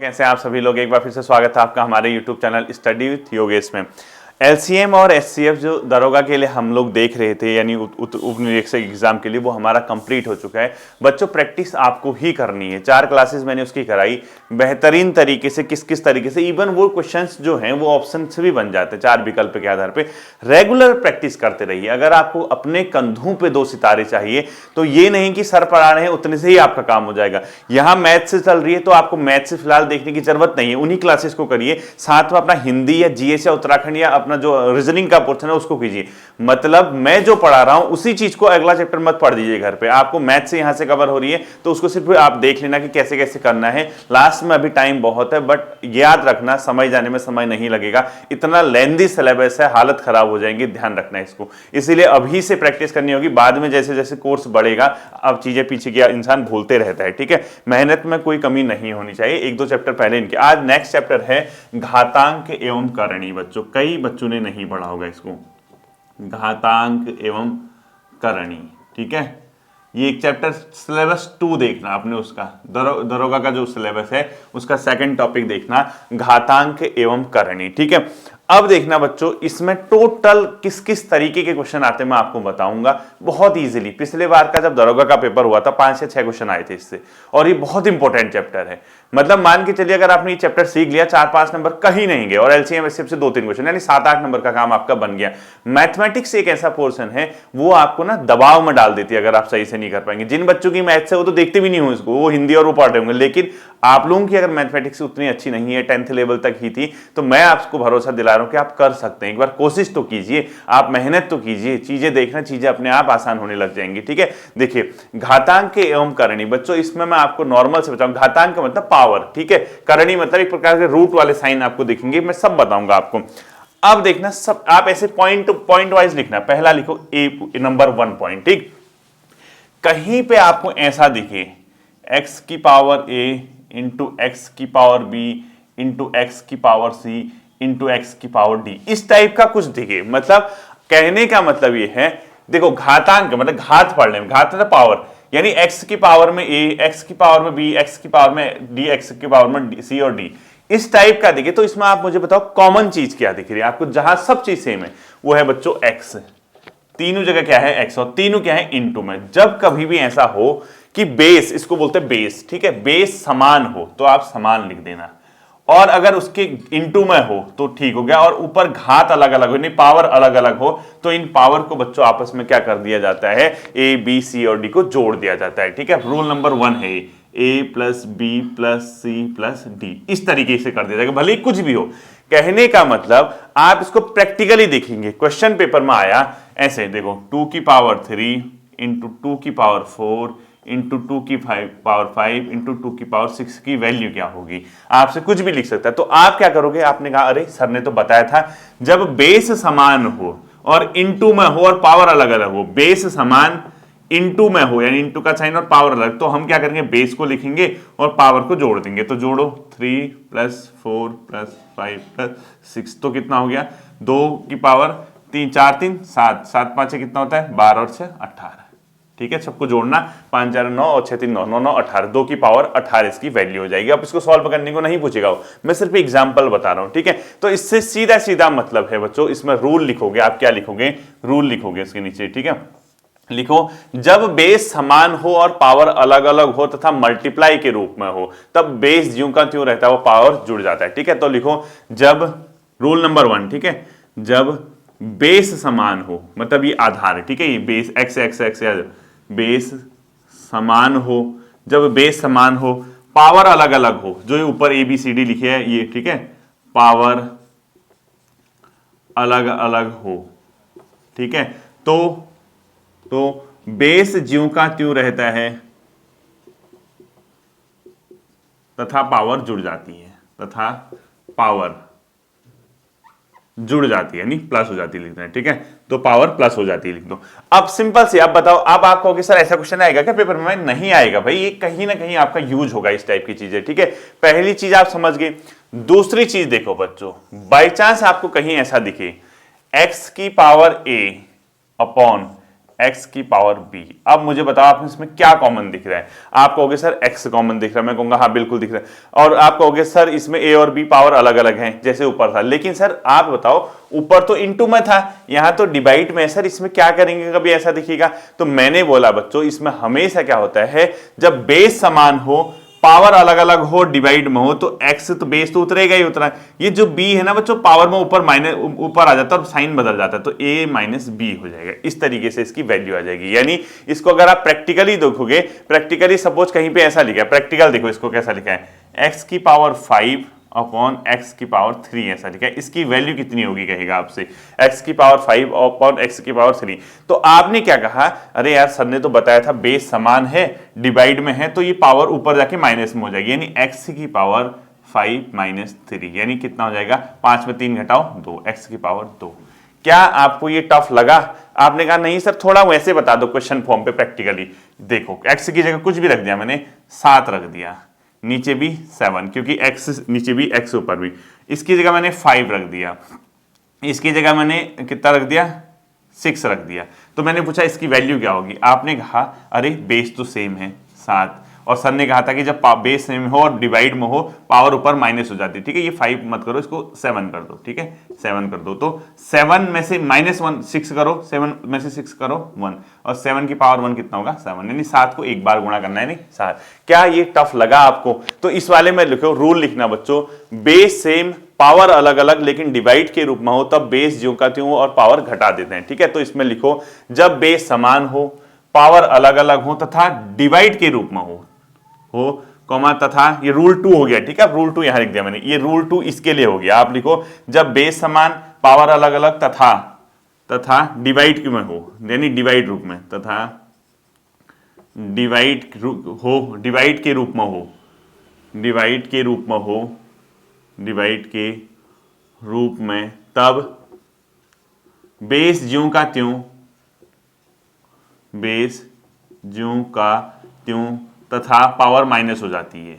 कैसे हैं आप सभी लोग। एक बार फिर से स्वागत है आपका हमारे YouTube channel study with Yogesh में। एलसीएम और एससीएफ जो दरोगा के लिए हम लोग देख रहे थे यानी उप निरीक्षक एग्जाम के लिए, वो हमारा कंप्लीट हो चुका है। बच्चों प्रैक्टिस आपको ही करनी है। 4 क्लासेस मैंने उसकी कराई बेहतरीन तरीके से, किस किस तरीके से, इवन वो क्वेश्चंस जो हैं वो ऑप्शन से भी बन जाते हैं 4 विकल्प के आधार पे। रेगुलर प्रैक्टिस करते रहिए। अगर आपको अपने कंधों पे 2 सितारे चाहिए तो ये नहीं कि सर पढ़ा रहे हैं उतने से ही आपका काम हो जाएगा। यहां मैथ से चल रही है तो आपको मैथ से फिलहाल देखने की जरूरत नहीं है, उन्हीं क्लासेस को करिए। साथ में अपना हिंदी या जीएस या उत्तराखंड या अपना जो रीजनिंग का पोर्शन है उसको कीजिए। मतलब मैं जो पढ़ा रहा हूं उसी चीज को अगला चैप्टर मत पढ़ दीजिए घर पे। आपको मैथ से यहां से कवर हो रही है तो उसको सिर्फ आप देख लेना कि कैसे कैसे करना है। लास्ट में अभी टाइम बहुत है, बट याद रखना समझ जाने में समय नहीं लगेगा। इतना लेंथी सिलेबस है, हालत खराब हो जाएंगी, ध्यान रखना है इसको। इसीलिए अभी से प्रैक्टिस करनी होगी, बाद में जैसे जैसे कोर्स बढ़ेगा अब चीजें पीछे की इंसान भूलते रहता है। ठीक है, मेहनत में कोई कमी नहीं होनी चाहिए। 1-2 चैप्टर पहले इनके। आज नेक्स्ट चैप्टर है घातांक एवं करणी। बच्चों कई बच्चों ने नहीं पढ़ा होगा इसको, घातांक एवं करणी। ठीक है, ये एक चैप्टर सिलेबस 2 देखना आपने, उसका दरोगा का जो सिलेबस है उसका सेकंड टॉपिक देखना, घातांक एवं करणी। ठीक है, अब देखना बच्चों इसमें टोटल किस किस तरीके के क्वेश्चन आते हैं मैं आपको बताऊंगा बहुत इजीली। पिछले बार का जब दरोगा का पेपर हुआ था 5 से 6 क्वेश्चन आए थे इससे, और ये बहुत इंपॉर्टेंट चैप्टर है। मतलब मान के चलिए अगर आपने ये चैप्टर सीख लिया 4-5 नंबर कहीं नहीं गए, और एलसीएम एससीएफ से 2-3 क्वेश्चन यानी 7-8 नंबर का काम आपका बन गया। मैथमेटिक्स एक ऐसा पोर्शन है वो आपको ना दबाव में डाल देती है अगर आप सही से नहीं कर पाएंगे। जिन बच्चों की मैथ्स है वो तो देखते भी नहीं हो इसको, वो हिंदी और वो पढ़ रहे होंगे, लेकिन आप लोगों की अगर मैथमेटिक्स उतनी अच्छी नहीं है, 10th लेवल तक ही थी, तो मैं आपको भरोसा दिला रहा हूं कि आप कर सकते हैं। एक बार कोशिश तो कीजिए, आप मेहनत तो कीजिए, चीजें देखना, चीजें अपने आप आसान होने लग जाएंगी। ठीक है, देखिए घातांक एवं करणी। बच्चों इसमें मैं आपको नॉर्मल से बताऊं, घातांक मतलब पावर, ठीक है, करणी मतलब एक प्रकार के रूट वाले साइन आपको दिखेंगे, मैं सब बताऊंगा आपको। अब देखना सब आप ऐसे पॉइंट वाइज लिखना। पहला लिखो ए नंबर 1 पॉइंट। ठीक, कहीं पे आपको ऐसा दिखे x की पावर a इंटू एक्स की पावर b इंटू एक्स की पावर c इंटू एक्स की पावर d, इस टाइप का कुछ दिखे। मतलब कहने का मतलब ये है, देखो घातांक मतलब घात पढ़ने में, घात मतलब पावर, यानी x की पावर में a, x की पावर में b, x की पावर में d, x की पावर में c और d, इस टाइप का दिखे। तो इसमें आप मुझे बताओ कॉमन चीज क्या दिख रही है आपको, जहां सब चीज सेम है, वो है बच्चों x। तीनों जगह क्या है x, और तीनों क्या है इनटू में। जब कभी भी ऐसा हो कि बेस, इसको बोलते हैं बेस, ठीक है, बेस समान हो तो आप समान लिख देना, और अगर उसके इनटू में हो तो ठीक हो गया, और ऊपर घात अलग अलग हो, नहीं पावर अलग अलग हो, तो इन पावर को बच्चों आपस में क्या कर दिया जाता है, a b c और d को जोड़ दिया जाता है। ठीक है, रूल नंबर 1 है a plus B plus C plus D, इस तरीके से कर दिया जाएगा, भले ही कुछ भी हो। कहने का मतलब आप इसको प्रैक्टिकली देखेंगे। क्वेश्चन पेपर में आया ऐसे, देखो 2 की पावर 3 इंटू 2 की पावर 4 इंटू 2 की पावर 5 इंटू 2 की पावर 6 की वैल्यू क्या होगी। आपसे कुछ भी लिख सकता है, तो आप क्या करोगे, आपने कहा अरे सर ने तो बताया था जब बेस समान हो और इंटू में हो और पावर अलग अलग हो, बेस समान इंटू में हो यानी इंटू का साइन और पावर अलग, तो हम क्या करेंगे, बेस को लिखेंगे और पावर को जोड़ देंगे। तो जोड़ो 3 प्लस 4 प्लस 5 प्लस 6, तो कितना हो गया, 2 की पावर 3 4 3 7 7 5 कितना होता है 12 और 6 18। ठीक है, सबको जोड़ना, 5 4 9 और 6 3 9 9 9 18, 2 की पावर 18 इसकी वैल्यू हो जाएगी। अब इसको सॉल्व करने को नहीं पूछेगा वो, मैं सिर्फ एग्जांपल बता रहा हूं। ठीक है, तो इससे सीधा सीधा मतलब है बच्चों, इसमें रूल लिखोगे आप, क्या लिखोगे, रूल लिखोगे इसके नीचे। ठीक है, लिखो जब बेस समान हो और पावर अलग अलग हो तथा मल्टीप्लाई के रूप में हो, तब बेस ज्यों का त्यों रहता है, वो पावर जुड़ जाता है। ठीक है, तो लिखो जब रूल नंबर 1, ठीक है, जब बेस समान हो, मतलब ये आधार है, ठीक है, ये बेस x x x या बेस समान हो, जब बेस समान हो, पावर अलग अलग हो, जो ये ऊपर ए बी सी डी लिखे है ये, ठीक है, पावर अलग अलग हो। ठीक है, तो बेस ज्यों का त्यों रहता है तथा पावर जुड़ जाती है, तथा पावर जुड़ जाती है यानी प्लस हो जाती है लिखना है। ठीक है, तो पावर प्लस हो जाती है लिख दो। अब सिंपल से आप बताओ, अब आप कहोगे सर ऐसा क्वेश्चन आएगा क्या पेपर में, नहीं आएगा भाई, ये कहीं ना कहीं आपका यूज होगा इस टाइप की चीजें। ठीक है, पहली चीज आप समझ गए। दूसरी चीज देखो बच्चों, बाई चांस आपको कहीं ऐसा दिखे x की पावर a अपॉन x की पावर b। अब मुझे बताओ आप इसमें क्या कॉमन दिख रहा है। आप कहोगे सर x कॉमन दिख रहा है, मैं कहूंगा हाँ बिल्कुल दिख रहा है। और आप कहोगे सर इसमें a और b पावर अलग अलग हैं जैसे ऊपर था, लेकिन सर आप बताओ ऊपर तो इनटू में था, यहां तो डिवाइड में है सर, इसमें क्या करेंगे कभी ऐसा दिखेगा। तो मैंने बोला बच्चों इसमें हमेशा क्या होता है, जब बेस समान हो पावर अलग अलग हो डिवाइड में हो तो x तो बेस तो उतरेगा ही उतरा। ये जो b है ना बच्चों पावर में ऊपर माइनस ऊपर आ जाता है और साइन बदल जाता है, तो a माइनस बी हो जाएगा। इस तरीके से इसकी वैल्यू आ जाएगी। यानी इसको अगर आप प्रैक्टिकली देखोगे, प्रैक्टिकली सपोज कहीं पे ऐसा लिखा है, प्रैक्टिकल देखो इसको कैसा लिखा है, x की पावर 5 अपॉन x की पावर 3 ऐसा लिखा है। इसकी वैल्यू कितनी होगी कहेगा आपसे, x की पावर 5 अपॉन x की पावर 3। तो आपने क्या कहा, अरे यार सर ने तो बताया था बेस समान है डिवाइड में है तो ये पावर ऊपर जाके माइनस में हो जाएगी, यानी x की पावर 5 माइनस 3 यानी कितना हो जाएगा, 5 में 3 घटाओ 2, x की पावर 2। क्या आपको ये टफ लगा? आपने कहा नहीं सर थोड़ा वैसे बता दो क्वेश्चन फॉर्म पे प्रैक्टिकली। देखो x की जगह कुछ भी रख दिया मैंने, 7 रख दिया, नीचे भी 7 क्योंकि x नीचे भी x ऊपर भी, इसकी जगह मैंने 5 रख दिया, इसकी जगह मैंने कितना रख दिया 6 रख दिया। तो मैंने पूछा इसकी वैल्यू क्या होगी, आपने कहा अरे बेस तो सेम है 7, और सर ने कहा था कि जब बेस सेम हो और डिवाइड में हो पावर ऊपर माइनस हो जाती है, ठीक है। ये 5 मत करो, इसको 7 कर दो, ठीक है 7 कर दो। तो 7 में से -1 6 करो, 7 में से 6 करो 1, और 7 की पावर 1 कितना होगा 7, यानी 7 को एक बार गुणा करना है, नहीं 7। क्या ये टफ लगा आपको? तो इस वाले में लिखो रूल लिखना बच्चों, बेस सेम पावर अलग अलग लेकिन डिवाइड के रूप में हो तब बेस ज्यों का त्यों और पावर घटा देते हैं, ठीक है। तो इसमें लिखो जब बेस समान हो पावर अलग अलग हो तथा डिवाइड के रूप में हो कॉमा तथा, ये रूल 2 हो गया, ठीक है। रूल 2 यहां लिख दिया मैंने, ये रूल 2 इसके लिए हो गया। आप लिखो जब बेस समान पावर अलग अलग तथा डिवाइड में हो, यानी डिवाइड रूप में, तथा डिवाइड के रूप में हो, डिवाइड के रूप में हो, डिवाइड के रूप में तब बेस ज्यों का त्यों, बेस ज्यों का त्यों तथा पावर माइनस हो जाती है,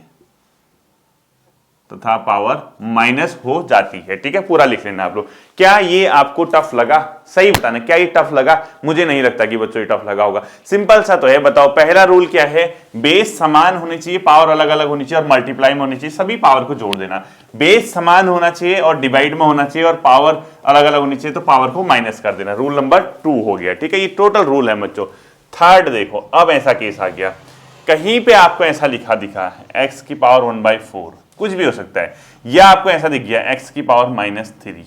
तथा पावर माइनस हो जाती है, ठीक है। पूरा लिख लेना आप लोग। क्या ये आपको टफ लगा? सही बताना, क्या ये टफ लगा? मुझे नहीं लगता कि बच्चों ये टफ लगा होगा। सिंपल सा तो है, बताओ पहला रूल क्या है, बेस समान होनी चाहिए, पावर अलग अलग होनी चाहिए और मल्टीप्लाई में होनी चाहिए, सभी पावर को जोड़ देना। बेस समान होना चाहिए और डिवाइड में होना चाहिए और पावर अलग अलग होनी चाहिए तो पावर को माइनस कर देना। रूल नंबर 2 हो गया, ठीक है। ये टोटल रूल है बच्चों। थर्ड देखो, अब ऐसा केस आ गया, कहीं पे आपको ऐसा लिखा दिखा है x की पावर 1/4, कुछ भी हो सकता है, या आपको ऐसा दिख गया x की पावर -3,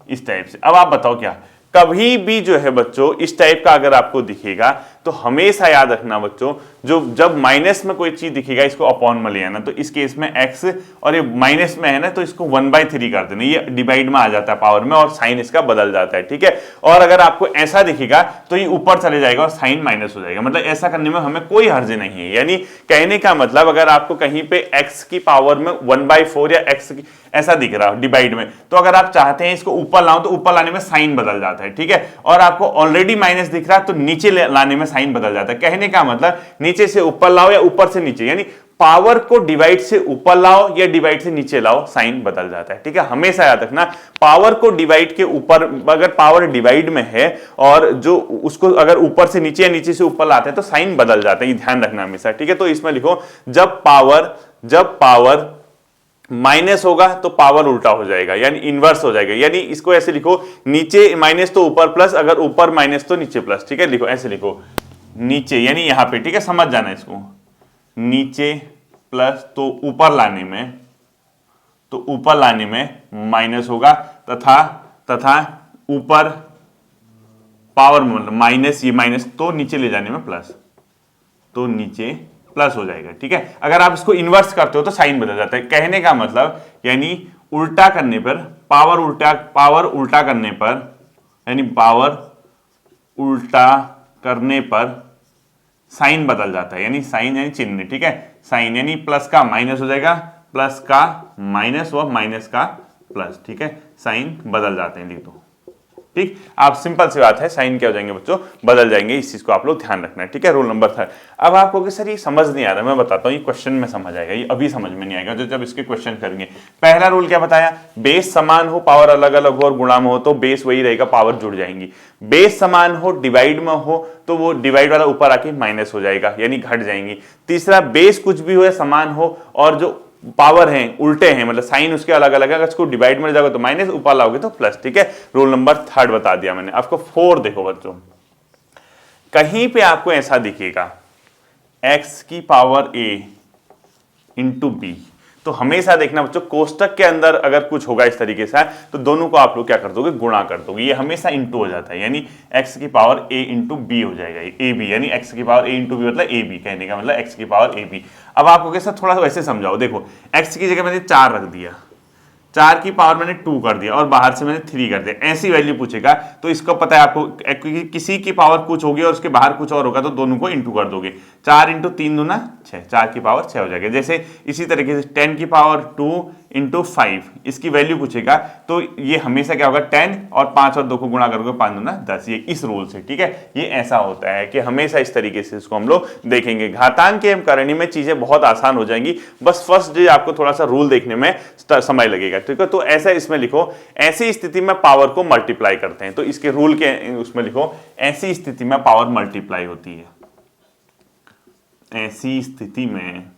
इस टाइप से। अब आप बताओ क्या, कभी भी जो है बच्चों इस टाइप का अगर आपको दिखेगा तो हमेशा याद रखना बच्चों, जो जब माइनस में कोई चीज दिखेगा इसको अपॉन में ले आना। तो इस केस में x और ये माइनस में है ना तो इसको 1/3 कर देना, ये डिवाइड में आ जाता है पावर में और साइन इसका बदल जाता है, ठीक है। और अगर आपको ऐसा दिखेगा तो ये ऊपर चले जाएगा और साइन माइनस हो जाएगा, मतलब ऐसा करने में हमें कोई हर्ज नहीं है। यानी कहने का मतलब अगर आपको कहीं पे x की पावर में 1/4 या x की ऐसा दिख रहा हो डिवाइड में, तो अगर आप चाहते हैं इसको ऊपर लाओ तो ऊपर लाने में साइन बदल जाता है, ठीक है। और आपको ऑलरेडी माइनस दिख रहा है तो नीचे लाने में साइन बदल जाता है। कहने का मतलब नीचे से ऊपर लाओ या ऊपर से नीचे, यानी पावर को डिवाइड से ऊपर लाओ या डिवाइड से नीचे लाओ, साइन बदल जाता है, ठीक है। हमेशा याद रखना, पावर को डिवाइड के ऊपर, अगर पावर डिवाइड में है और जो उसको अगर ऊपर से नीचे या नीचे से ऊपर लाते हैं तो साइन बदल जाता है, ये ध्यान रखना हमेशा, ठीक है। तो इसमें लिखो जब पावर माइनस होगा तो पावर उल्टा हो जाएगा, यानी इनवर्स हो जाएगा। यानी इसको ऐसे लिखो, नीचे माइनस तो ऊपर प्लस, अगर ऊपर माइनस तो नीचे प्लस, ठीक है। लिखो ऐसे लिखो, नीचे यानी यहां पे, ठीक है, समझ जाना इसको, नीचे प्लस तो ऊपर लाने में माइनस होगा तथा ऊपर पावर माइनस, ये माइनस तो नीचे ले जाने में प्लस, तो नीचे प्लस हो जाएगा, ठीक है। अगर आप इसको इन्वर्स करते हो तो साइन बदल जाता है। कहने का मतलब यानी उल्टा करने पर, पावर उल्टा करने पर, यानी पावर उल्टा करने पर साइन बदल जाता है, यानी साइन यानी चिन्ह, ठीक है। साइन यानी प्लस का माइनस हो जाएगा, प्लस का माइनस व माइनस का प्लस, ठीक है। साइन बदल जाते हैं, लिख दो। ठीक, आप सिंपल सी बात है, साइन क्या हो जाएंगे बच्चों, बदल जाएंगे। इस चीज को आप लोग ध्यान रखना है, ठीक है। Rule number 3। अब आपको कि सर ये समझ नहीं आ रहा, मैं बताता हूँ, ये क्वेश्चन में समझ आएगा, ये अभी समझ में नहीं आएगा जो जब इसके क्वेश्चन करेंगे। पहला रूल क्या बताया, बेस समान हो, पावर अलग अलग हो और गुणा में हो तो बेस वही रहेगा, पावर जुड़ जाएंगी। बेस समान हो, डिवाइड में हो तो वो डिवाइड वाला ऊपर आके माइनस हो जाएगा, यानी घट जाएंगी। तीसरा, बेस कुछ भी हो या समान हो और जो पावर हैं उल्टे हैं, मतलब साइन उसके अलग अलग है, अगर इसको डिवाइड में जाओगे तो माइनस, ऊपर लाओगे तो प्लस, ठीक है। रूल नंबर 3 बता दिया मैंने आपको। 4 देखो बच्चों, कहीं पे आपको ऐसा दिखेगा x की पावर a इंटू बी, तो हमेशा देखना बच्चों कोष्टक के अंदर अगर कुछ होगा इस तरीके से तो दोनों को आप लोग क्या कर दोगे, गुणा कर दोगे। ये हमेशा इंटू हो जाता है, यानी x की पावर a इंटू बी हो जाएगा, ए बी, यानी x की पावर a इंटू बी मतलब ए बी, कहने का मतलब x की पावर ए बी। अब आपको कैसा थोड़ा सा वैसे समझाओ, देखो x की जगह मैंने 4 रख दिया, 4 की पावर मैंने 2 कर दिया और बाहर से मैंने 3 कर दिया, ऐसी वैल्यू पूछेगा तो इसको पता है आपको, किसी की पावर कुछ होगी और उसके बाहर कुछ और होगा तो दोनों को इंटू कर दोगे। 4 इंटू 3 दूना 6, 4 की पावर 6 हो जाएगा। जैसे इसी तरीके से 10 की पावर 2 इंटू 5, इसकी वैल्यू पूछेगा तो ये हमेशा क्या होगा, 10 और 5 और 2 को गुणा करोगे, 5 दूना 10, ये इस रूल से, ठीक है। ये ऐसा होता है कि हमेशा इस तरीके से इसको हम लोग देखेंगे। घातांक एवं करणी में चीजें बहुत आसान हो जाएंगी, बस फर्स्ट डे आपको थोड़ा सा रूल देखने में समय लगेगा, ठीक है। तो ऐसा इसमें लिखो, ऐसी स्थिति में पावर को मल्टीप्लाई करते हैं, तो इसके रूल के उसमें लिखो, ऐसी स्थिति में पावर मल्टीप्लाई होती है, ऐसी स्थिति में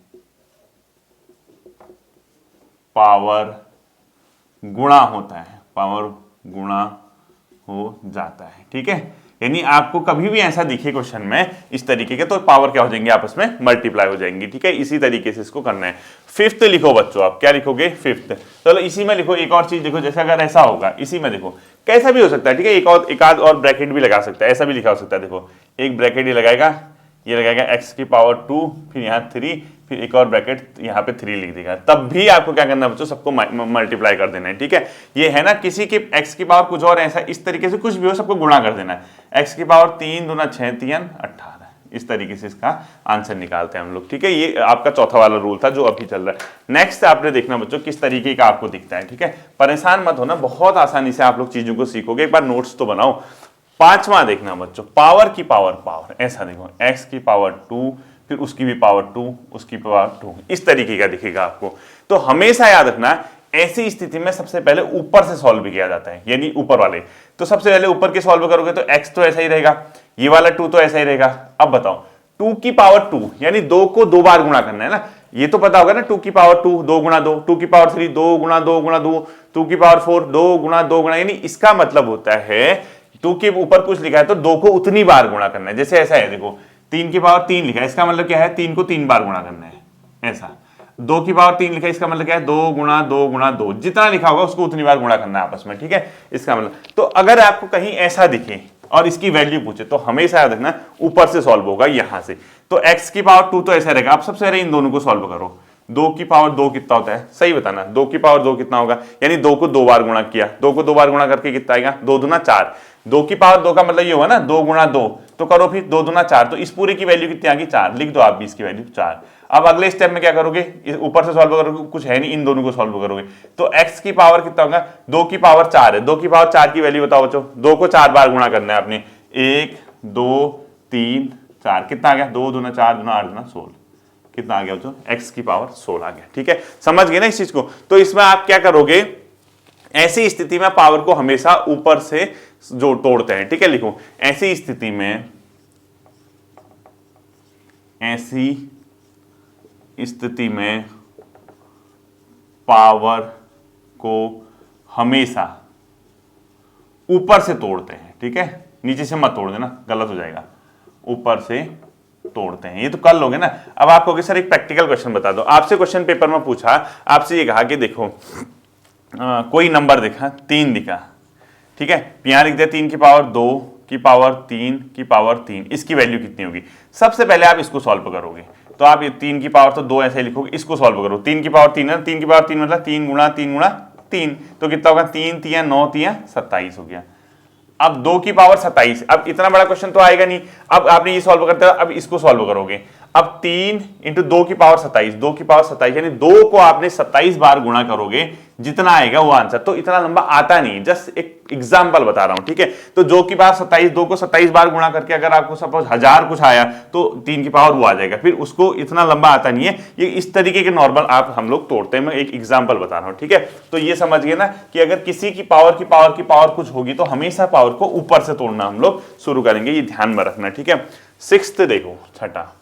पावर गुणा होता है, पावर गुणा हो जाता है, ठीक है। यानी आपको कभी भी ऐसा दिखे क्वेश्चन में इस तरीके के, तो पावर क्या हो जाएंगे, आपस में मल्टीप्लाई हो जाएंगी, ठीक है। इसी तरीके से इसको करना है। 5th लिखो बच्चों, आप क्या लिखोगे, 5th। चलो इसी में लिखो एक और चीज, देखो जैसे अगर ऐसा होगा, इसी में देखो कैसा भी हो सकता है, ठीक है। एक आध और ब्रैकेट भी लगा सकता है, ऐसा भी लिखा हो सकता है। देखो एक ब्रैकेट ये लगाएगा x की पावर 2, फिर यहाँ 3, फिर एक और ब्रैकेट यहाँ पे 3 लिख देगा, तब भी आपको क्या करना है बच्चों, सबको मल्टीप्लाई कर देना है, ठीक है। ये है ना, किसी की x की पावर कुछ और ऐसा इस तरीके से कुछ भी हो, सबको गुणा कर देना है। x की पावर 3 दूना 6, 3 18, इस तरीके से इसका आंसर निकालते हैं हम लोग, ठीक है। ये आपका चौथा वाला रूल था जो अभी चल रहा है। नेक्स्ट आपने देखना बच्चों किस तरीके का आपको दिखता है, ठीक है। परेशान मत होना, बहुत आसानी से आप लोग चीजों को सीखोगे, एक बार नोट्स तो बनाओ। 5वां देखना बच्चों, पावर की पावर, ऐसा देखो x की पावर 2, फिर उसकी भी पावर 2, उसकी पावर 2, इस तरीके का दिखेगा आपको। तो हमेशा याद रखना, ऐसी स्थिति में सबसे पहले ऊपर से सॉल्व किया जाता है, यानी ऊपर वाले। तो सबसे पहले ऊपर के सॉल्व करोगे तो x तो ऐसा ही रहेगा, ये वाला 2 तो ऐसा ही रहेगा। अब बताओ 2 की पावर 2, यानी 2 को 2 बार गुणा करना है ना, ये तो पता होगा ना। 2 की पावर 2, 2 गुणा 2, 2 की पावर 3, 2 गुणा 2 गुणा 2, 2 की पावर 4, 2 गुणा 2 गुणा, यानी इसका मतलब होता है 2 के ऊपर कुछ लिखा है तो 2 को उतनी बार गुणा करना है। जैसे ऐसा है, देखो 3 की पावर 3 लिखा है, इसका मतलब क्या है, 3 को 3 बार गुणा करना है। ऐसा 2 की पावर 3 लिखा है, इसका मतलब क्या है, 2 गुणा 2 गुणा 2, जितना लिखा होगा उसको उतनी बार गुणा करना है आपस में, ठीक है। इसका मतलब, तो अगर आपको कहीं ऐसा दिखे और इसकी वैल्यू पूछे तो हमेशा याद रखना ऊपर से सॉल्व होगा, यहां से। तो x की पावर 2 तो ऐसा रहेगा। आप सबसे पहले इन दोनों को सॉल्व करो। 2 की पावर 2 कितना होता है, सही बताना, 2 की पावर 2 कितना होगा, यानी 2 को 2 बार गुणा किया, 2 को 2 बार गुणा करके कितना आएगा, 2 दूना 4। 2 की पावर 2 का मतलब ये हुआ ना, 2 गुणा 2, तो करो फिर 2 दूना 4, तो इस पूरे की वैल्यू कितनी आ गई, 4, लिख दो आप भी इसकी वैल्यू 4। अब अगले स्टेप में क्या करोगे, ऊपर से सॉल्व करोगे, कुछ है नहीं, इन दोनों को सॉल्व करोगे तो x की पावर कितना होगा, 2 की पावर 4 है। 2 की पावर 4 की वैल्यू बताओ बच्चों, 2 को 4 बार गुणा करना है आपने, 1 2 3 4, कितना आ गया, 2 दूना 4 दूना 8 दूना 16, कितना आ गया बच्चों, x की पावर 16 आ गया, ठीक है। समझ गए ना इस चीज को। तो इसमें आप क्या करोगे, ऐसी स्थिति में पावर को हमेशा ऊपर से जो तोड़ते हैं, ठीक है। लिखो ऐसी स्थिति में, ऐसी स्थिति में पावर को हमेशा ऊपर से तोड़ते हैं, ठीक है। नीचे से मत तोड़ देना, गलत हो जाएगा, ऊपर से तोड़ते हैं। ये तो कर लोगे ना। अब आप कहोगे सर एक प्रैक्टिकल क्वेश्चन बता दो। आपसे क्वेश्चन पेपर में पूछा, आपसे ये कहा कि देखो कोई नंबर दिखा, 3 दिखा, ठीक है। यहां लिख दिया 3 की पावर 2 की पावर 3 की पावर 3, इसकी वैल्यू कितनी होगी। सबसे पहले आप इसको सॉल्व करोगे, तो आप ये 3 की पावर तो 2 ऐसे ही लिखोगे, इसको सॉल्व करो। 3 की पावर 3 है, 3 की पावर 3 मतलब 3 गुणा 3 गुणा 3, तो कितना होगा, 3 3 9 3 27 हो गया। अब 2 की पावर 27, अब इतना बड़ा क्वेश्चन तो आएगा नहीं। अब आपने ये सॉल्व करते हो, अब इसको सॉल्व करोगे। अब 3 इंटू 2 की पावर 27, 2 की पावर 27 यानी 2 को आपने 27 बार गुणा करोगे जितना आएगा वो आंसर। तो इतना लंबा आता नहीं, जस्ट एक एग्जांपल बता रहा हूं, ठीक है। तो 2 की पावर 27, 2 को 27 बार गुणा करके अगर आपको सपोज 1000 कुछ आया तो 3 की पावर वो आ जाएगा, फिर उसको इतना लंबा आता नहीं है। ये इस तरीके के नॉर्मल आप हम लोग तोड़ते हैं, मैं एक एग्जाम्पल बता रहा हूं, ठीक है। तो ये समझ गए ना कि अगर किसी की पावर की पावर की पावर कुछ होगी तो हमेशा पावर को ऊपर से तोड़ना हम लोग शुरू करेंगे, ये ध्यान में रखना, ठीक है। 6th देखो, छठा,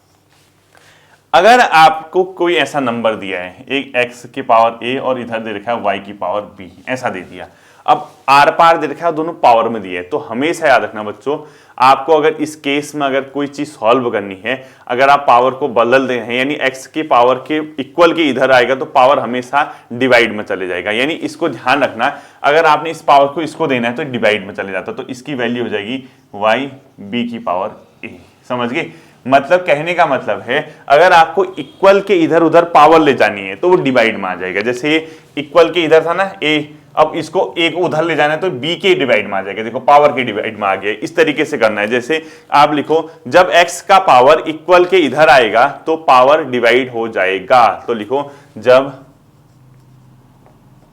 अगर आपको कोई ऐसा नंबर दिया है, एक x की पावर a और इधर दे रखा है y की पावर b, ऐसा दे दिया, अब आर पार दे रखा है, दोनों पावर में दिए, तो हमेशा याद रखना बच्चों, आपको अगर इस केस में अगर कोई चीज सॉल्व करनी है, अगर आप पावर को बदल दे हैं यानी x की पावर के इक्वल के इधर आएगा तो पावर हमेशा डिवाइड में चले जाएगा, यानी इसको ध्यान रखना। अगर आपने इस पावर को इसको देना है तो डिवाइड में चले जाता, तो इसकी वैल्यू हो जाएगी y b की पावर a, समझ गए। मतलब कहने का मतलब है अगर आपको इक्वल के इधर उधर पावर ले जानी है तो वो डिवाइड में आ जाएगा। जैसे इक्वल के इधर था ना a, अब इसको a को उधर ले जाना है तो b के डिवाइड में आ जाएगा, देखो पावर के डिवाइड में आ गया। इस तरीके से करना है, जैसे आप लिखो जब x का पावर इक्वल के इधर आएगा तो पावर डिवाइड हो जाएगा, तो लिखो जब,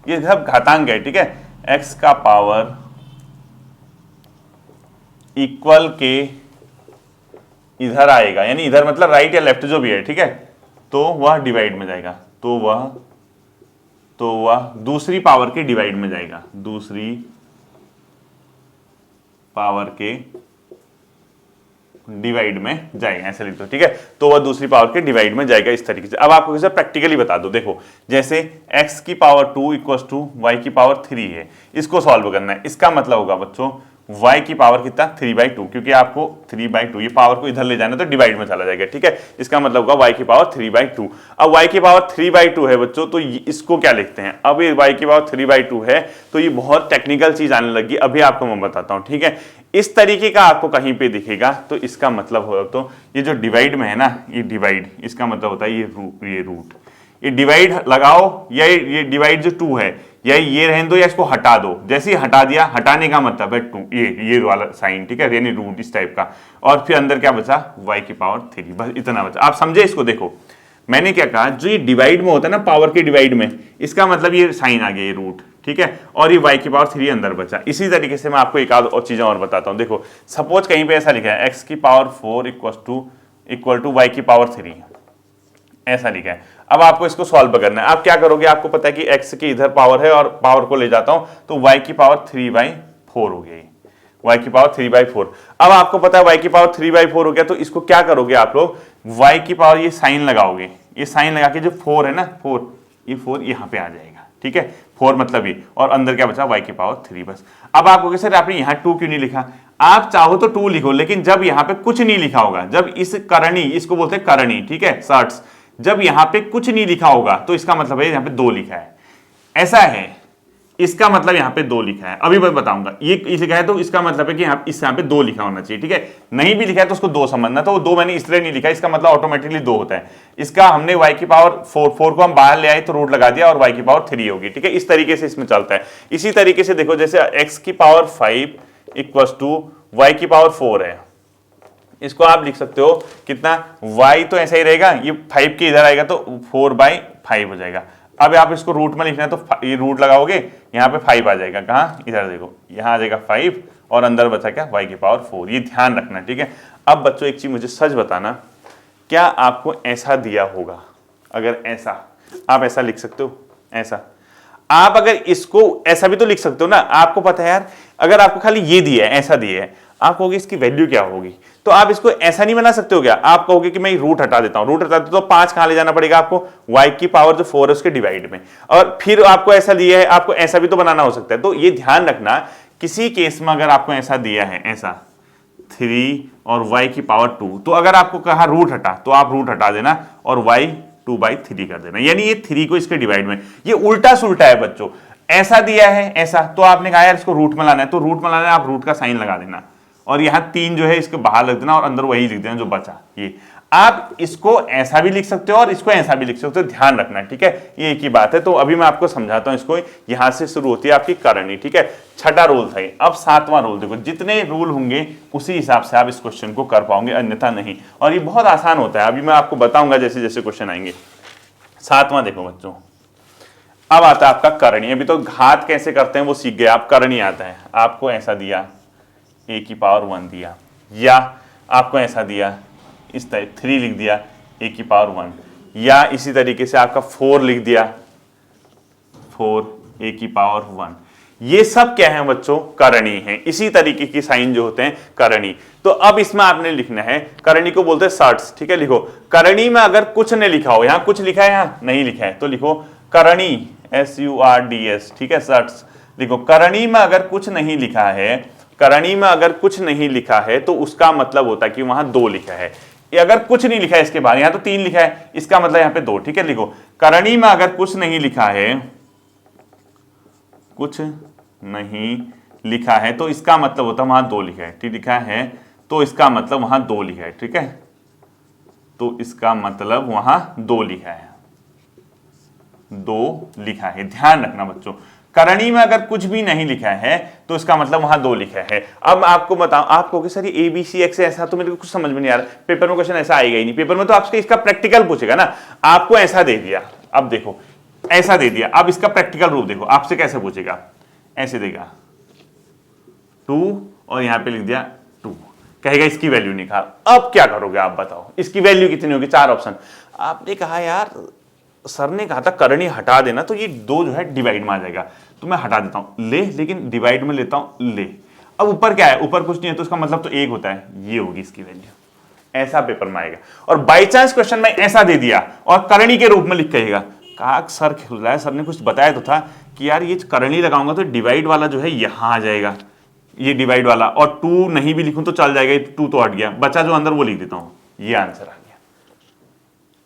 ये सब घातांक है, ठीक है, x का पावर इक्वल के इधर आएगा, यानी इधर मतलब राइट या लेफ्ट जो भी है, ठीक है, तो वह डिवाइड में जाएगा, तो वह दूसरी पावर के डिवाइड में जाएगा, दूसरी पावर के डिवाइड में जाएगा, ऐसे लिख दो, ठीक है। तो वह दूसरी पावर के डिवाइड में जाएगा, इस तरीके से। अब आपको कैसे प्रैक्टिकली बता दो, देखो जैसे x की पावर 2 इक्वल टू y की पावर 3 है, इसको सॉल्व करना है। इसका मतलब होगा बच्चों y की पावर कितना 3/2, क्योंकि आपको 3/2 ये पावर को इधर ले जाना तो डिवाइड में चला जाएगा, ठीक है। इसका मतलब होगा y की पावर 3/2। अब y की पावर 3/2 है बच्चों, तो इसको क्या लिखते हैं, अब ये y की पावर 3/2 है, तो ये बहुत टेक्निकल चीज आने लगी, अभी आपको मैं बताता हूँ, ठीक है। इस तरीके का आपको कहीं पे दिखेगा तो इसका मतलब होगा, तो ये जो डिवाइड में है ना, ये डिवाइड, इसका मतलब होता है ये रूट, ये डिवाइड लगाओ, या ये डिवाइड जो 2 है, या ये रहने दो या इसको हटा दो। जैसे ही हटा दिया, हटाने का मतलब है 2, ये वाला साइन, ठीक है, यानी रूट इस टाइप का, और फिर अंदर क्या बचा y की पावर 3, बस इतना बचा। आप समझे इसको, देखो मैंने क्या कहा, जो ये डिवाइड में होता है ना, पावर के डिवाइड में, इसका मतलब ये साइन आ गया, ये रूट, ठीक है, और ये y की पावर 3 अंदर बचा। इसी तरीके से मैं आपको एक आध और चीजें और बताता हूँ। देखो सपोज कहीं पे ऐसा लिखा है x की पावर 4 इक्वल टू y की पावर 3, ऐसा लिखा है। अब आपको इसको सॉल्व करना है। आप क्या करोगे, आपको पता है कि x की इधर पावर है और पावर को ले जाता हूं तो y की पावर 3/4 हो गई, y की पावर 3/4। अब आपको पता है y की पावर 3/4 हो गया, तो इसको क्या करोगे आप लोग, y की पावर ये साइन लगाओगे, ये साइन लगा के जो 4 है ना, 4, ये 4 यहाँ पे आ जाएगा, ठीक है, 4 मतलब ये, और अंदर क्या बचा y की पावर 3 बस। अब आपको सर आपने यहाँ 2 क्यों नहीं लिखा, आप चाहो तो 2 लिखो, लेकिन जब यहाँ पे कुछ नहीं लिखा होगा, जब इस करणी, इसको बोलते हैं करणी, ठीक है, शर्ट्स, जब यहाँ पे कुछ नहीं लिखा होगा तो इसका मतलब है यहाँ पे 2 लिखा है, ऐसा है, इसका मतलब यहाँ पे 2 लिखा है। अभी मैं बताऊंगा, ये लिखा है तो इसका मतलब है कि यहाँ पे 2 लिखा होना चाहिए, ठीक है। नहीं भी लिखा है तो उसको 2 समझना, तो 2 मैंने इसलिए नहीं लिखा, इसका मतलब ऑटोमेटिकली 2 होता है। इसका हमने y की पावर 4 को हम बाहर ले आए तो रूट लगा दिया और y की पावर 3 होगी, ठीक है। इस तरीके से इसमें चलता है। इसी तरीके से देखो, जैसे x की पावर 5 इक्वल टू y की पावर 4 है, इसको आप लिख सकते हो कितना, y तो ऐसा ही रहेगा, ये 5 के इधर आएगा तो 4/5 हो जाएगा। अब आप इसको रूट में लिखना है तो ये रूट लगाओगे, यहाँ पे 5 आ जाएगा, कहाँ, इधर देखो, यहाँ आ जाएगा 5 और अंदर बचा क्या, y की पावर 4, ये ध्यान रखना, ठीक है। अब बच्चों एक चीज मुझे सच बताना, क्या आपको ऐसा दिया होगा, अगर ऐसा, आप ऐसा लिख सकते हो, ऐसा, आप अगर इसको ऐसा भी तो लिख सकते हो ना, आपको पता है यार, अगर आपको खाली ये दिया है, ऐसा दिया है, आप कहोगे इसकी वैल्यू क्या होगी, तो आप इसको ऐसा नहीं बना सकते हो क्या, आप कहोगे कि मैं रूट हटा देता हूं, रूट हटा देता तो 5 कहां ले जाना पड़ेगा आपको, y की पावर जो 4 है उसके डिवाइड में, और फिर आपको ऐसा दिया है, आपको ऐसा भी तो बनाना हो सकता है। तो ये ध्यान रखना, किसी केस में अगर आपको ऐसा दिया है, ऐसा 3 और y की पावर 2, तो अगर आपको कहा रूट हटा, तो आप रूट हटा देना और y 2/3 कर देना, यानी ये 3 को इसके डिवाइड में, ये उल्टा सुल्टा है बच्चों। ऐसा दिया है ऐसा, तो आपने कहा यार इसको रूट में लाना है, तो रूट में लाना है, आप रूट का साइन लगा देना, और यहाँ 3 जो है इसके बाहर लिख देना और अंदर वही लिख देना जो बचा। ये आप इसको ऐसा भी लिख सकते हो और इसको ऐसा भी लिख सकते हो, ध्यान रखना, ठीक है, ये एक ही बात है। तो अभी मैं आपको समझाता हूं इसको। यहां से शुरू होती है आपकी करणी, ठीक है, छठा रूल था ये। अब सातवां रूल देखो, जितने रूल होंगे उसी हिसाब से आप इस क्वेश्चन को कर पाओगे, अन्यथा नहीं। और ये बहुत आसान होता है, अभी मैं आपको बताऊंगा जैसे जैसे क्वेश्चन आएंगे। सातवां देखो बच्चों, अब आता है आपका करणी। अभी तो घात कैसे करते हैं वो सीख गए आप, करणी आता है। आपको ऐसा दिया a की पावर 1 दिया, या आपको ऐसा दिया इस तरह 3 लिख दिया a की पावर 1, या इसी तरीके से आपका 4 लिख दिया 4 a की पावर 1। ये सब क्या है बच्चों, करणी है। इसी तरीके की साइन जो होते हैं करणी। तो अब इसमें आपने लिखना है, करणी को बोलते हैं सर्ट्स, ठीक है। लिखो करणी में अगर कुछ नहीं लिखा हो, यहां कुछ लिखा है यहां नहीं लिखा है, तो लिखो करणी SURDS, ठीक है, सर्ट्स लिखो। करणी में अगर कुछ नहीं लिखा है, करणी में अगर कुछ नहीं लिखा है तो उसका मतलब होता है कि वहां 2 लिखा है। अगर कुछ नहीं लिखा है इसके बाद, यहां तो 3 लिखा है, इसका मतलब यहां पे 2, ठीक है। लिखो करणी में अगर कुछ नहीं लिखा है, कुछ नहीं लिखा है तो इसका मतलब होता है वहां 2 लिखा है, ठीक लिखा है, तो इसका मतलब वहां 2 लिखा है, ठीक है। तो इसका मतलब वहां 2 लिखा है, 2 लिखा है, ध्यान रखना बच्चों। करणी में अगर कुछ भी नहीं लिखा है तो इसका मतलब वहां 2 लिखा है। अब आपको बताऊं, आपको कि सर ये ABCX ऐसा, तो मेरे को कुछ समझ में नहीं आ रहा, पेपर में क्वेश्चन ऐसा आएगा ही नहीं। पेपर में तो आपसे इसका प्रैक्टिकल पूछेगा ना, आपको ऐसा दे दिया, अब देखो ऐसा दे दिया, अब इसका प्रैक्टिकल रूप देखो, आपसे कैसे पूछेगा, ऐसे देगा 2 और यहां पे लिख दिया 2, कहेगा इसकी वैल्यू निकाल। अब क्या करोगे आप बताओ, इसकी वैल्यू कितनी होगी, 4 ऑप्शन। आपने कहा यार सर ने कहा था करणी हटा देना, तो ये 2 जो है डिवाइड में आ जाएगा, तो मैं हटा देता हूं, ले, लेकिन डिवाइड में लेता हूं, ले। अब ऊपर क्या है, ऊपर कुछ नहीं है, तो इसका मतलब तो 1 होता है, ये होगी इसकी वैल्यू। ऐसा पेपर में आएगा। और बाई चांस क्वेश्चन में ऐसा दे दिया और करणी के रूप में लिख कहेगा, कहा सर खुल रहा है, सर ने कुछ बताया तो था कि यार ये करणी लगाऊंगा तो डिवाइड वाला जो है यहां आ जाएगा, ये डिवाइड वाला, और 2 नहीं भी लिखूं तो चल जाएगा, 2 तो हट गया, बचा जो अंदर वो लिख देता हूं, ये आंसर आ गया।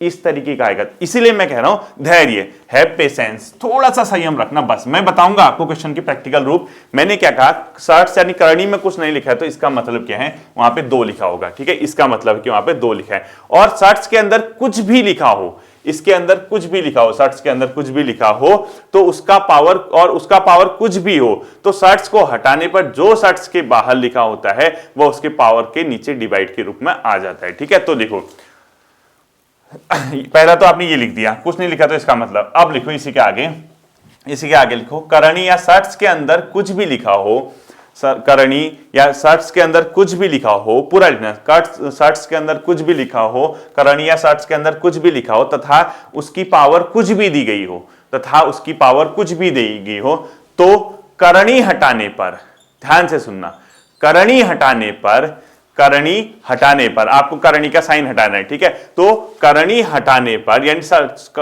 इस तरीके का आएगा। इसीलिए मैं कह रहा हूं धैर्य है, पेशेंस, थोड़ा सा संयम रखना, बस मैं बताऊंगा आपको क्वेश्चन की प्रैक्टिकल रूप। मैंने क्या कहा, सर्ट्स यानी करणी में कुछ नहीं लिखा है तो इसका मतलब क्या है, वहां पे 2 लिखा होगा, ठीक है, इसका मतलब कि वहां पे 2 लिखा है। और सर्ट्स के अंदर कुछ भी लिखा हो, इसके अंदर कुछ भी लिखा हो, सर्ट्स के अंदर कुछ भी लिखा हो तो उसका पावर, और उसका पावर कुछ भी हो तो सर्ट्स को हटाने पर जो सर्ट्स के बाहर लिखा होता है वह उसके पावर के नीचे डिवाइड के रूप में आ जाता है, ठीक है। तो देखो पहला तो आपने ये लिख दिया, कुछ नहीं लिखा तो इसका मतलब, अब लिखो इसी के आगे लिखो करणी या सर्ट्स के अंदर कुछ भी लिखा हो, करणी या सर्ट्स के अंदर कुछ भी लिखा हो, पूरा लिखना, सर्ट्स के अंदर कुछ भी लिखा हो, करणी या सर्ट्स के अंदर कुछ भी लिखा हो तथा उसकी पावर कुछ भी दी गई हो, तथा उसकी पावर कुछ भी दी गई हो, तो करणी हटाने पर, ध्यान से सुनना, करणी हटाने पर आपको करणी का साइन हटाना है, ठीक है। तो करणी हटाने पर यानी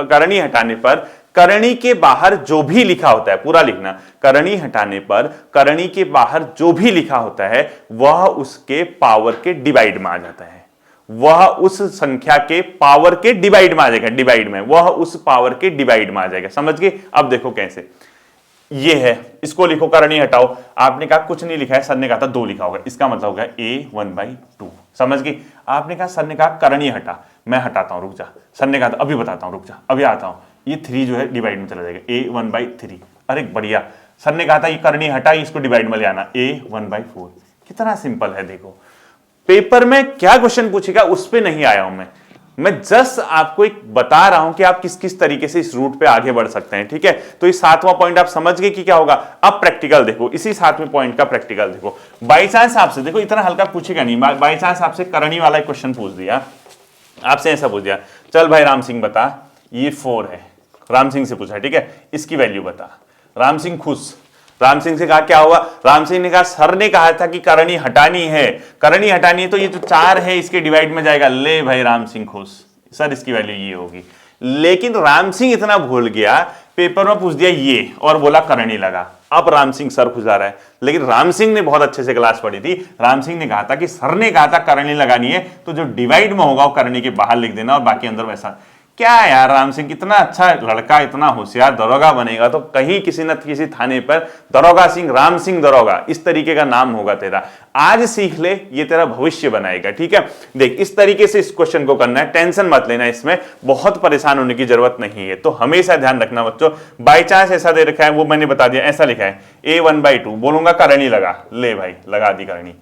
करणी हटाने पर करणी के बाहर जो भी लिखा होता है, पूरा लिखना, करणी हटाने पर करणी के बाहर जो भी लिखा होता है वह उसके पावर के डिवाइड में आ जाता है, वह उस संख्या के पावर के डिवाइड में आ जाएगा, डिवाइड में, वह उस पावर के डिवाइड में आ जाएगा, समझ गए। अब देखो कैसे, ये है, इसको लिखो करणी हटाओ, आपने कहा कुछ नहीं लिखा है, सर ने कहा था 2 लिखा होगा, इसका मतलब होगा A1/2, समझ गई। आपने कहा सर ने कहा करणी हटा, मैं हटाता हूं, रुक जा, सर ने कहा था अभी बताता हूं, रुक जा अभी आता हूं, ये 3 जो है डिवाइड में चला जाएगा, A1/3, अरे बढ़िया, सर ने कहा था ये करणी हटा, इसको डिवाइड में ले आना, A1/4। कितना सिंपल है, देखो पेपर में क्या क्वेश्चन पूछेगा उस पे नहीं आया हूं मैं जस्ट आपको एक बता रहा हूं कि आप किस किस तरीके से इस रूट पे आगे बढ़ सकते हैं, ठीक है। तो इस 7वां पॉइंट आप समझ गए कि क्या होगा। अब प्रैक्टिकल देखो, इसी 7वें पॉइंट का प्रैक्टिकल देखो। बाई चांस आपसे, देखो इतना हल्का पूछेगा नहीं, बाई चांस आपसे करणी वाला एक क्वेश्चन पूछ दिया, आपसे ऐसा पूछ दिया, चल भाई राम सिंह बता, ये 4 है, राम सिंह से पूछा, ठीक है, इसकी वैल्यू बता। राम सिंह खुश, राम सिंह से कहा क्या हुआ, राम सिंह ने कहा सर ने कहा था कि करणी हटानी है, करणी हटानी है तो ये जो 4 है इसके डिवाइड में जाएगा, ले भाई राम सिंह खुश, सर इसकी वैल्यू ये होगी। लेकिन राम सिंह इतना भूल गया, पेपर में पूछ दिया ये और बोला करणी लगा, अब राम सिंह सर खुजा रहा है। लेकिन राम सिंह ने बहुत अच्छे से क्लास पढ़ी थी, राम सिंह ने कहा था कि सर ने कहा था करणी लगानी है तो जो डिवाइड में होगा वो करणी के बाहर लिख देना और बाकी अंदर वैसा। क्या यार राम सिंह, इतना अच्छा लड़का, इतना होशियार, दरोगा बनेगा तो कहीं किसी न किसी थाने पर दरोगा सिंह, राम सिंह दरोगा, इस तरीके का नाम होगा तेरा। आज सीख ले, ये तेरा भविष्य बनाएगा। ठीक है, देख इस तरीके से इस क्वेश्चन को करना है, टेंशन मत लेना, इसमें बहुत परेशान होने की जरूरत नहीं है। तो हमेशा ध्यान रखना बच्चों, बाई चांस ऐसा दे रखा है, वो मैंने बता दिया, ऐसा लिखा है a1/2, बोलूंगा करणी लगा, ले भाई लगा दी करणी,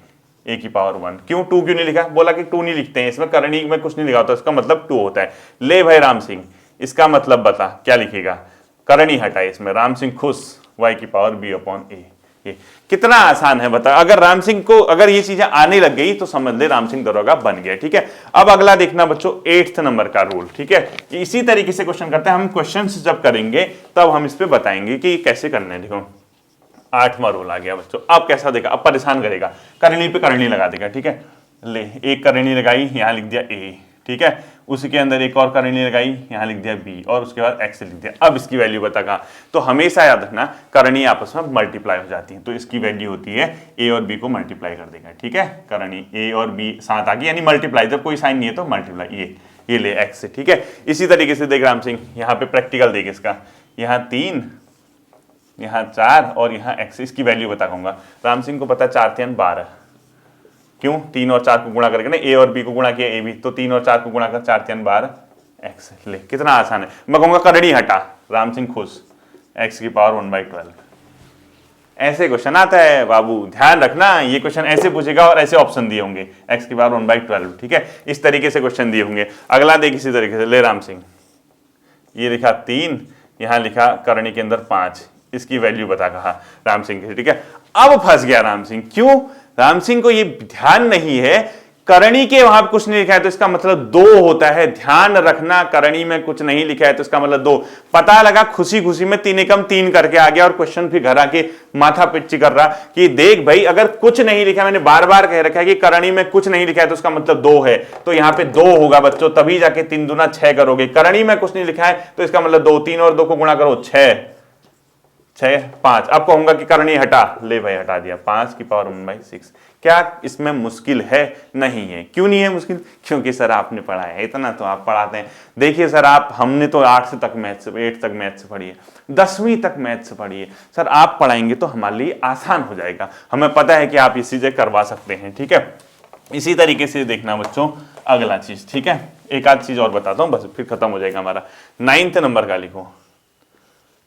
a की पावर 1। क्यों 2 क्यों नहीं लिखा? बोला कि 2 नहीं लिखते हैं, इसमें करणी में कुछ नहीं लिखा होता, इसका मतलब 2 होता है। ले भाई राम सिंह, इसका मतलब बता क्या लिखेगा? करणी हटाए इसमें, राम सिंह खुश, y की पावर b/a। ये कितना आसान है बता। अगर राम सिंह को अगर ये चीजें आने लग गई तो समझ ले राम सिंह दरोगा बन गया। ठीक है, अब अगला देखना बच्चों 8th नंबर का रूल। ठीक है, इसी तरीके से क्वेश्चन करते हैं हम। क्वेश्चन जब करेंगे तब हम इस पे बताएंगे कि कैसे करना है। देखो 8वां रूल आ गया बच्चों। अब कैसा देगा, अब परेशान करेगा, करणी पे करणी लगा देगा। ठीक है, ले एक करणी लगाई, यहां लिख दिया a। ठीक है, उसी के अंदर एक और करणी लगाई, यहां लिख दिया b, और उसके बाद x लिख दिया। अब इसकी वैल्यू बता कहां, तो हमेशा याद रखना करणी आपस में मल्टीप्लाई हो जाती है, तो इसकी वैल्यू होती है a और b को मल्टीप्लाई कर देगा। ठीक है, करणी a और b साथ आ गई, यानी मल्टीप्लाई, जब कोई साइन नहीं है तो मल्टीप्लाई, ये ले x से। ठीक है, इसी तरीके से देख राम सिंह, यहाँ पे प्रैक्टिकल देख इसका, यहाँ 3, यहाँ 4 और यहाँ x, इसकी वैल्यू बता कहूंगा। राम सिंह को पता 4 3 12, क्यों 3 और 4 को गुणा करके ना, a और b को गुणा किया a b, तो 3 और 4 को गुणा कर 4 3 12 x। ले कितना आसान है। मैं कहूंगा करणी हटा, राम सिंह खुश, x की पावर 1/12। ऐसे क्वेश्चन आता है बाबू, ध्यान रखना, ये क्वेश्चन ऐसे पूछेगा और ऐसे ऑप्शन दिए होंगे, x की पावर 1/12। ठीक है, इस तरीके से क्वेश्चन दिए होंगे। अगला देख इसी तरीके से, ले राम सिंह, ये लिखा 3, यहां लिखा करणी के अंदर 5, इसकी वैल्यू बता कहा राम सिंह की। ठीक है, अब फंस गया राम सिंह। क्यों? राम सिंह को ये ध्यान नहीं है, करणी के वहां कुछ नहीं लिखा है तो इसका मतलब 2 होता है। ध्यान रखना, करणी में कुछ नहीं लिखा है तो इसका मतलब 2। पता लगा खुशी खुशी में 3 एकम 3 करके आ गया, और क्वेश्चन फिर घर आके माथा पिच्ची कर रहा कि देख भाई, अगर कुछ नहीं लिखा, मैंने बार बार कह रखा है कि करणी में कुछ नहीं लिखा है तो इसका मतलब 2 है, तो यहाँ पे 2 होगा बच्चों, तभी जाके 3 दूना 6 करोगे। करणी में कुछ नहीं लिखा है तो इसका मतलब 2, 3 और 2 को गुणा करो 6 5। अब कहूंगा कि करणी हटा, ले भाई हटा दिया, 5 की पावर 1/6। क्या इसमें मुश्किल है? नहीं है। क्यों नहीं है मुश्किल? क्योंकि सर आपने पढ़ाया है, इतना तो आप पढ़ाते हैं। देखिए सर, आप हमने तो 8 तक मैथ्स, 8 तक मैथ्स पढ़ी है, 10वीं तक मैथ्स पढ़ी है। सर आप पढ़ाएंगे तो हमारे लिए आसान हो जाएगा, हमें पता है कि आप ये चीजें करवा सकते हैं। ठीक है, इसी तरीके से देखना बच्चों अगला चीज। ठीक है, एक आध चीज और बताता हूँ, बस फिर खत्म हो जाएगा हमारा। 9th नंबर का लिखो,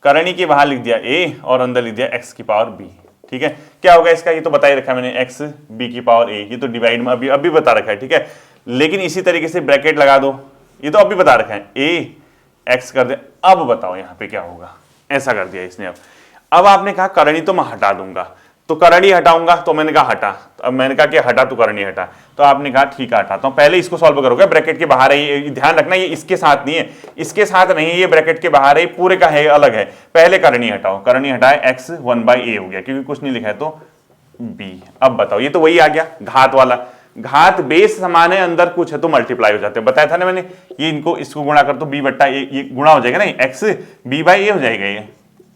करणी के बाहर लिख दिया a और अंदर लिख दिया x की पावर b। ठीक है, क्या होगा इसका, ये तो बता ही रखा है मैंने, x b की पावर a, ये तो डिवाइड में अभी बता रखा है। ठीक है, लेकिन इसी तरीके से ब्रैकेट लगा दो, ये तो अभी बता रखा है, a x कर दे। अब बताओ यहाँ पे क्या होगा, ऐसा कर दिया इसने। अब आपने कहा करणी तो मैं हटा दूंगा, तो करणी हटाऊंगा, तो मैंने कहा हटा, अब मैंने कहा कि हटा तू करणी हटा, तो आपने कहा ठीक है हटाता हूं। पहले इसको सॉल्व करोगे, ब्रैकेट के बाहर है, ध्यान रखना ये इसके साथ नहीं है, इसके साथ नहीं है, ये ब्रैकेट के बाहर है, पूरे का है अलग है। पहले करणी हटाओ, करणी हटाए x 1/a हो गया, क्योंकि कुछ नहीं लिखा है तो b। अब बताओ, ये तो वही आ गया घात वाला, घात बेस समान है, अंदर कुछ है तो मल्टीप्लाई हो जाते हैं, बताया था ना मैंने। ये इनको इसको गुणा कर तो b/a, ये गुणा हो जाएगा ना, x b/a हो जाएगा, ये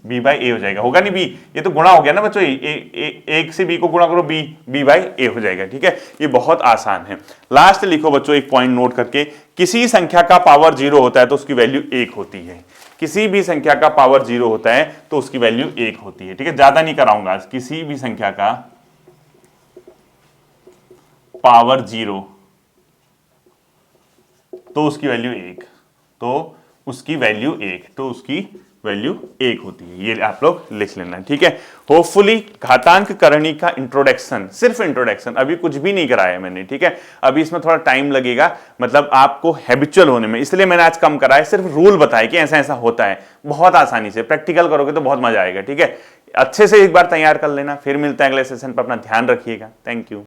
b/a हो जाएगा, होगा नहीं b, ये तो गुणा हो गया ना बच्चों, एक से b को गुणा करो, b/a हो जाएगा। ठीक है, ये बहुत आसान है। लास्ट लिखो बच्चों, एक पॉइंट नोट करके, किसी संख्या का पावर 0 होता है तो उसकी वैल्यू 1 होती है। किसी भी संख्या का पावर 0 होता है तो उसकी वैल्यू 1 होती है। ठीक है, ज्यादा नहीं कराऊंगा आज। किसी भी संख्या का पावर 0 तो उसकी वैल्यू 1, तो उसकी वैल्यू 1, तो उसकी वैल्यू 1 होती है। ये आप लोग लिख लेना। ठीक है, होपफुली घातांक करणी का इंट्रोडक्शन, सिर्फ इंट्रोडक्शन, अभी कुछ भी नहीं कराया मैंने। ठीक है, अभी इसमें थोड़ा टाइम लगेगा, मतलब आपको हैबिचुअल होने में, इसलिए मैंने आज कम कराया, सिर्फ रूल बताया कि ऐसा ऐसा होता है। बहुत आसानी से प्रैक्टिकल करोगे तो बहुत मजा आएगा। ठीक है, अच्छे से एक बार तैयार कर लेना। फिर मिलते हैं अगले सेशन पर, अपना ध्यान रखिएगा। Thank you.